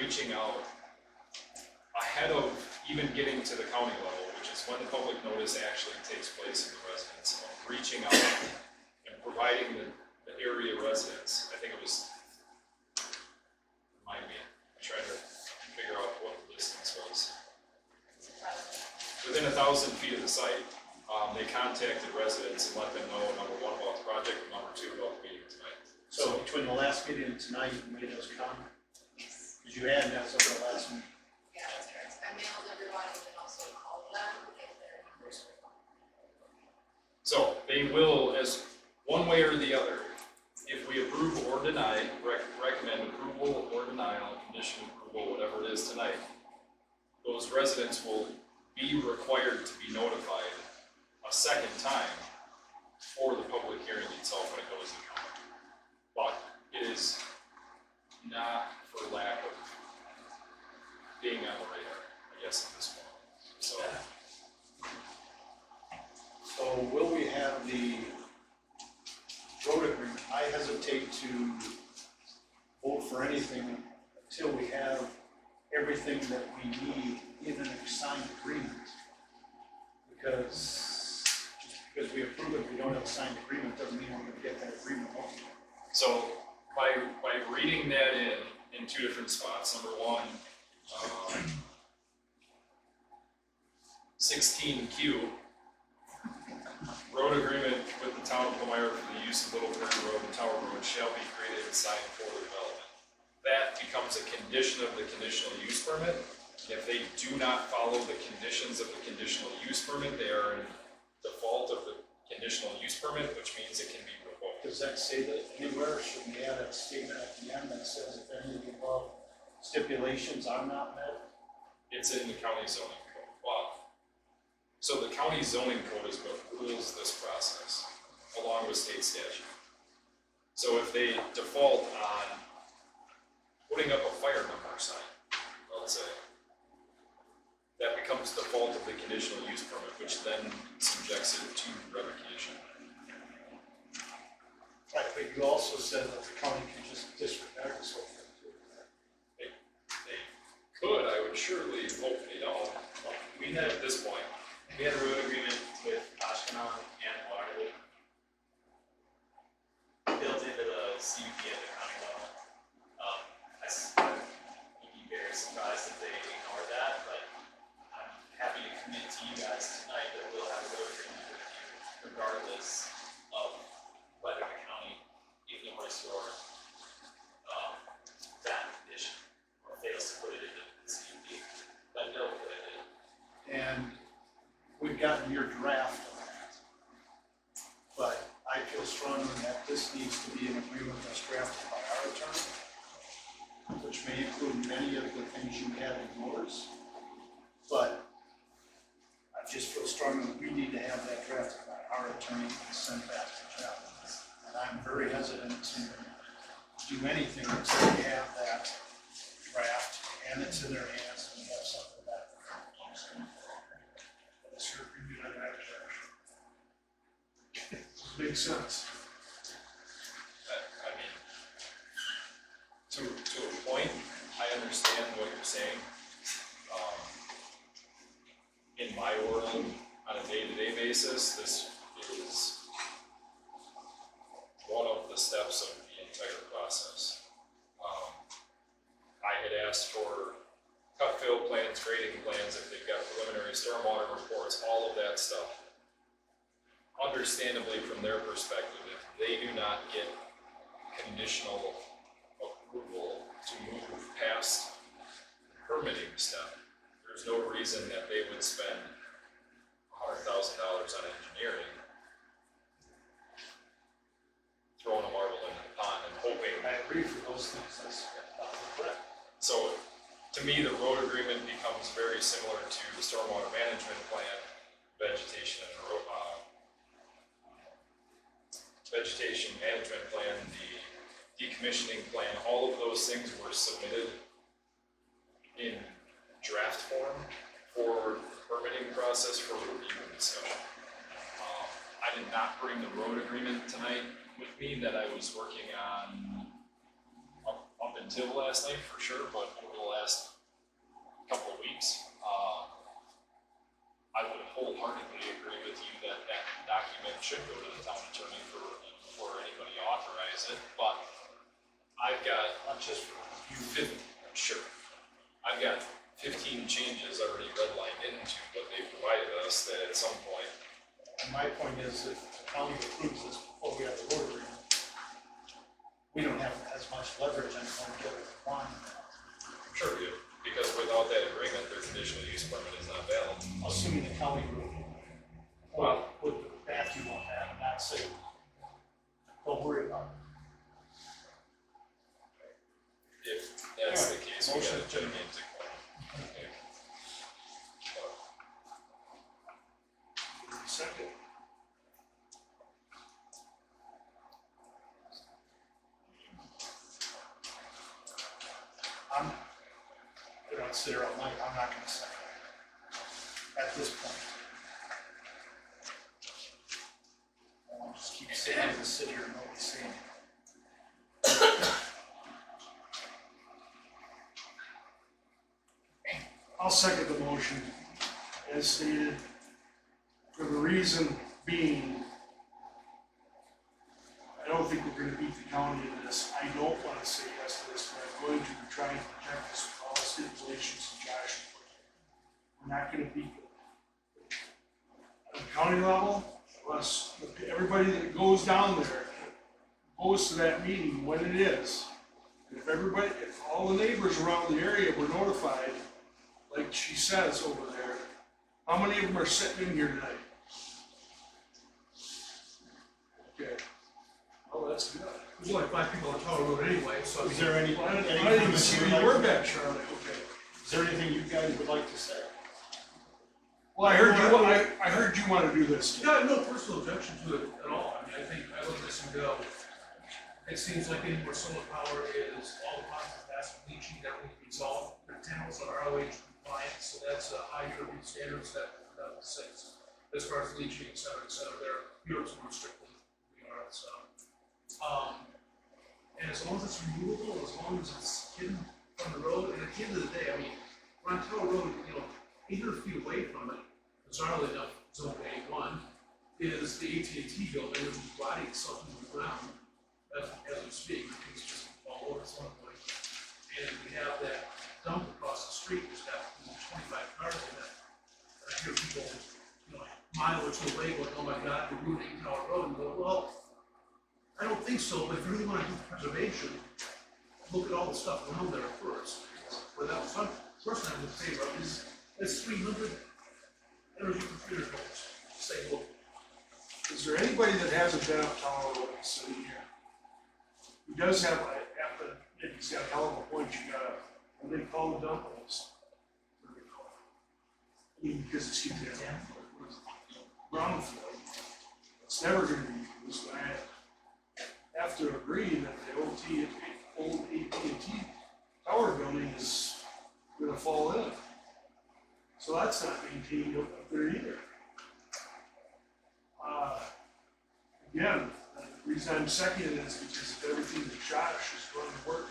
reaching out ahead of even getting to the county level, which is when the public notice actually takes place in the residence, of reaching out and providing the area residents. I think it was, remind me, I tried to figure out what the distance was. Within 1,000 feet of the site, they contacted residents and let them know, number one, about the project, and number two, about the meeting tonight. So between the last meeting and tonight, you made those comments? Yes. Because you had that over the last meeting. Yeah, that's correct. I mailed everyone and then also called them if their numbers were gone. So they will, as one way or the other, if we approve or deny, recommend approval or denial, condition approval, whatever it is tonight, those residents will be required to be notified a second time for the public hearing itself when it goes to the county. But it is not for lack of being on the radar, I guess, at this point. So will we have the road agreement? I hesitate to vote for anything until we have everything that we need in an signed agreement. Because just because we approve it, we don't have a signed agreement, doesn't mean we're gonna get that agreement ultimately. So by reading that in two different spots, number one, 16Q, road agreement with the town of Palmyra for the use of Little Prairie Road and Tower Road shall be created and signed for the development. That becomes a condition of the conditional use permit. If they do not follow the conditions of the conditional use permit, they are in default of the conditional use permit, which means it can be revoked. Does that say that anywhere? Should we add a statement at the end that says if any of the above stipulations are not met? It's in the county zoning code. Wow. So the county zoning code is what rules this process, along with state statute. So if they default on putting up a fire number sign, let's say, that becomes default of the conditional use permit, which then subjects it to revocation. Right, but you also said that the county can just disregard this whole thing too. They could, I would surely hope they don't. We had, At this point, we had a road agreement with Ashkelon and Waterloo built into the CUP at the county level. I would be very surprised if they ignored that, but I'm happy to commit to you guys tonight that we'll have a road agreement with you regardless of whether the county ignores your that condition or fails to put it into the CUP, but they'll put it in. And we've gotten your draft of that. But I feel strongly that this needs to be an agreement that's drafted by our attorney, which may include many of the things you have in yours. But I just feel strongly that we need to have that drafted by our attorney and sent back to Jeff. And I'm very hesitant to do anything until we have that draft and it's in their hands and we have something that. That's your opinion on that, Josh. Makes sense. I mean, to a point, I understand what you're saying. In my world, on a day-to-day basis, this is one of the steps of the entire process. I had asked for cut fill plans, grading plans, if they've got preliminary stormwater reports, all of that stuff. Understandably, from their perspective, if they do not get conditional approval to move past the permitting step, there's no reason that they would spend $100,000 on engineering, throwing a marble into the pond and hoping. I agree for those things, that's correct. So, to me, the road agreement becomes very similar to the stormwater management plan, vegetation and vegetation management plan, the decommissioning plan. All of those things were submitted in draft form for the permitting process for review and discussion. I did not bring the road agreement tonight with me that I was working on up until last night for sure, but over over the last couple of weeks. I would wholeheartedly agree with you that that document should go to the town attorney before anybody authorize it, but I've got Not just for you. sure. I've got 15 changes already redlined into what they provided us that at some point, And my point is, if the county approves this before we have the road agreement, we don't have as much leverage on going to get what we want. I'm sure we do, because without that agreement, their conditional use permit is not valid. Assuming the county would, would back you on that and not say, don't worry about it. If that's the case, we Motion gotta check into court. Okay. Second. I'm gonna sit here all night, I'm not gonna second it at this point. I'll just keep sitting and sit here and nobody's saying it. I'll second the motion as stated, for the reason being, I don't think we're gonna beat the county in this. I don't wanna say yes to this, but I'm going to be trying to protect this with all the stipulations and Josh. We're not gonna beat it. At the county level, unless everybody that goes down there goes to that meeting when it is. If everybody, if all the neighbors around the area were notified, like she says over there, how many of them are sitting in here tonight? Okay. Oh, that's good. There's only 5 people on Tower Road anyway, so I mean. Is there any? I didn't even see who you were back, Charlotte. Okay. Is there anything you guys would like to say? Well, I heard you want to do this. Yeah, I have no personal objection to it at all. I mean, I think I look at this and go, it seems like any more solar power is all the positive aspects of leaching that we can resolve. The panels are ROH compliant, so that's a high European standards that level 6. As far as leaching, et cetera, there, Europe's more strictly we are, so. And as long as it's removable, as long as it's hidden from the road, and at the end of the day, I mean, we're on Tower Road, 800 feet away from it, bizarrely enough, zone A1, is the AT&T building, which is rotting itself into the ground as we speak. It's just all over at some point. And we have that dump across the street, there's got 25 cars in it. And I hear people, a mile or two away going, oh my God, we're ruining Tower Road, and go, well, I don't think so, but if you really want to do preservation, look at all the stuff around there first. Where that was done, first time in favor of is 300 energy for 300 volts. Say, look, Is there anybody that hasn't been up Tower Road sitting here? He does have, after, if he's got a hell of a point, you gotta, what do they call the dump holes? What do they call it? I mean, because it's huge, ground floor. It's never gonna be used, and I have to agree that the old AT&T tower building is gonna fall in. So that's not maintained up there either. Again, the reason I'm seconding it is because of everything that Josh is going to work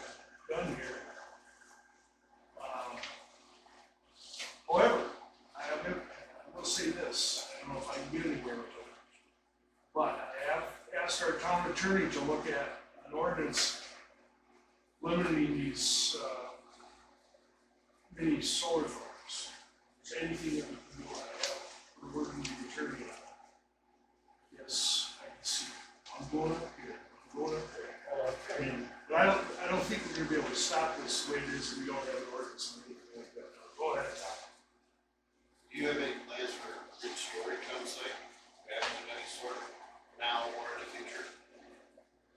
done here. However, I will say this, I don't know if I can get anywhere with it, but I have asked our town attorney to look at an ordinance limiting these mini solar farms. Is there anything that we can do on that? We're working with the attorney on it. Yes, I can see. I'm going up here, I'm going up there. I mean, but I don't think we're gonna be able to stop this the way it is if we don't have an ordinance or anything like that. Go ahead, Tom. Do you have any plans for grid storage on site, having of any sort, now or in the future?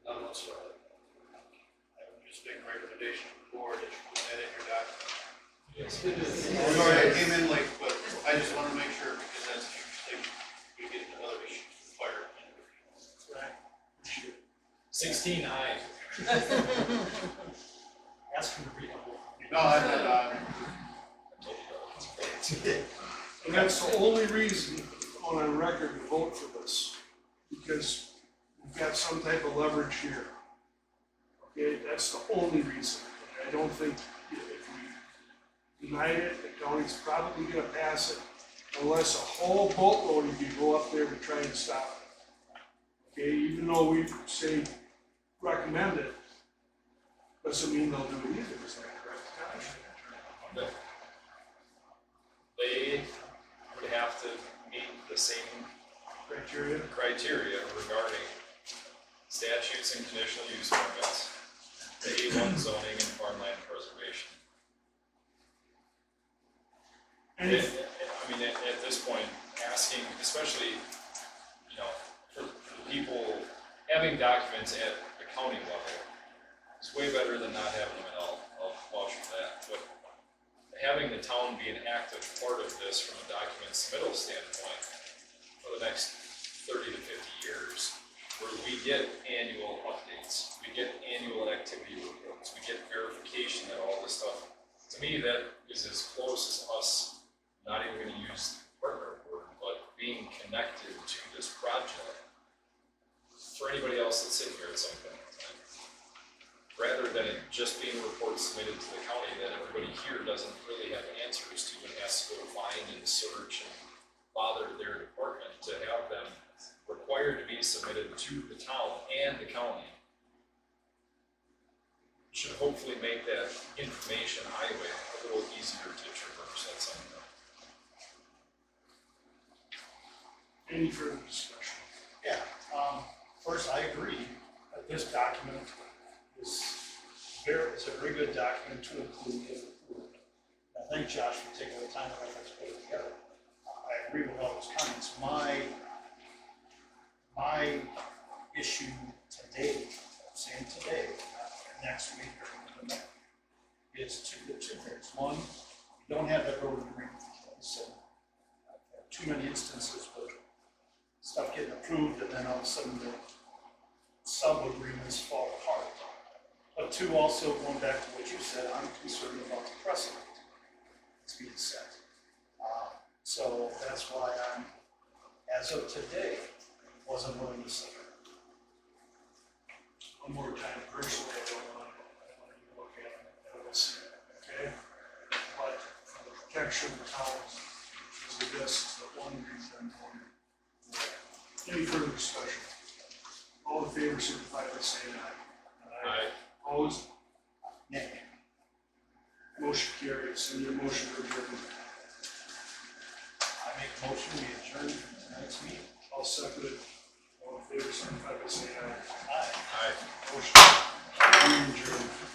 None whatsoever. I would just make a recommendation to the board that you put that in your document. Sorry, I came in late, but I just want to make sure, because that's a huge thing. We get into other issues, fire. Right. Appreciate it. 16 high. Ask him to read the whole. No, I'm And that's the only reason on our record to vote for this, because we've got some type of leverage here. Okay, that's the only reason. And I don't think if we denied it, the county's probably gonna pass it unless a whole boatload of you go up there to try and stop it. Okay, even though we say recommend it, doesn't mean they'll do it either, is that correct, Josh? They would have to meet the same Criteria? criteria regarding statutes and conditional use permits, the A1 zoning and farmland preservation. And I mean, at this point, asking, especially, you know, for people, having documents at the county level is way better than not having them at all. I'll vouch for that. But having the town be an active part of this from a document submittal standpoint for the next 30 to 50 years, where we get annual updates, we get annual activity reports, we get verification that all this stuff, to me, that is as close as us, not even gonna use partner word, but being connected to this project for anybody else that's sitting here at some point in time. Rather than it just being reports submitted to the county that everybody here doesn't really have answers to and has to go find and search and bother their department to have them required to be submitted to the town and the county. Should hopefully make that information highway a little easier to traverse at some point. any further discussion? Yeah, first, I agree that this document is a very good document to include if approved. I thank Josh for taking the time and effort to put it together. I agree with all those comments. My issue today, I'm saying today, not next week or the next, is two things. One, we don't have that road agreement in place, and I've had too many instances with stuff getting approved and then all of a sudden the sub-agreements fall apart. But two, also going back to what you said, I'm concerned about the precedent that's being set. So that's why I'm, as of today, wasn't willing to say. One more time, personally, I don't want you to look at it, I will see it, okay? But for the protection of the towns, is this is the one reason for it. Any further discussion? All in favor, signify by saying aye. Aye. Opposed? Nay. Motion carries, and your motion to adjourn. I make a motion, we adjourn tonight's meeting. I'll second it. All in favor, signify by saying aye. Aye. Aye. Motion, we adjourn.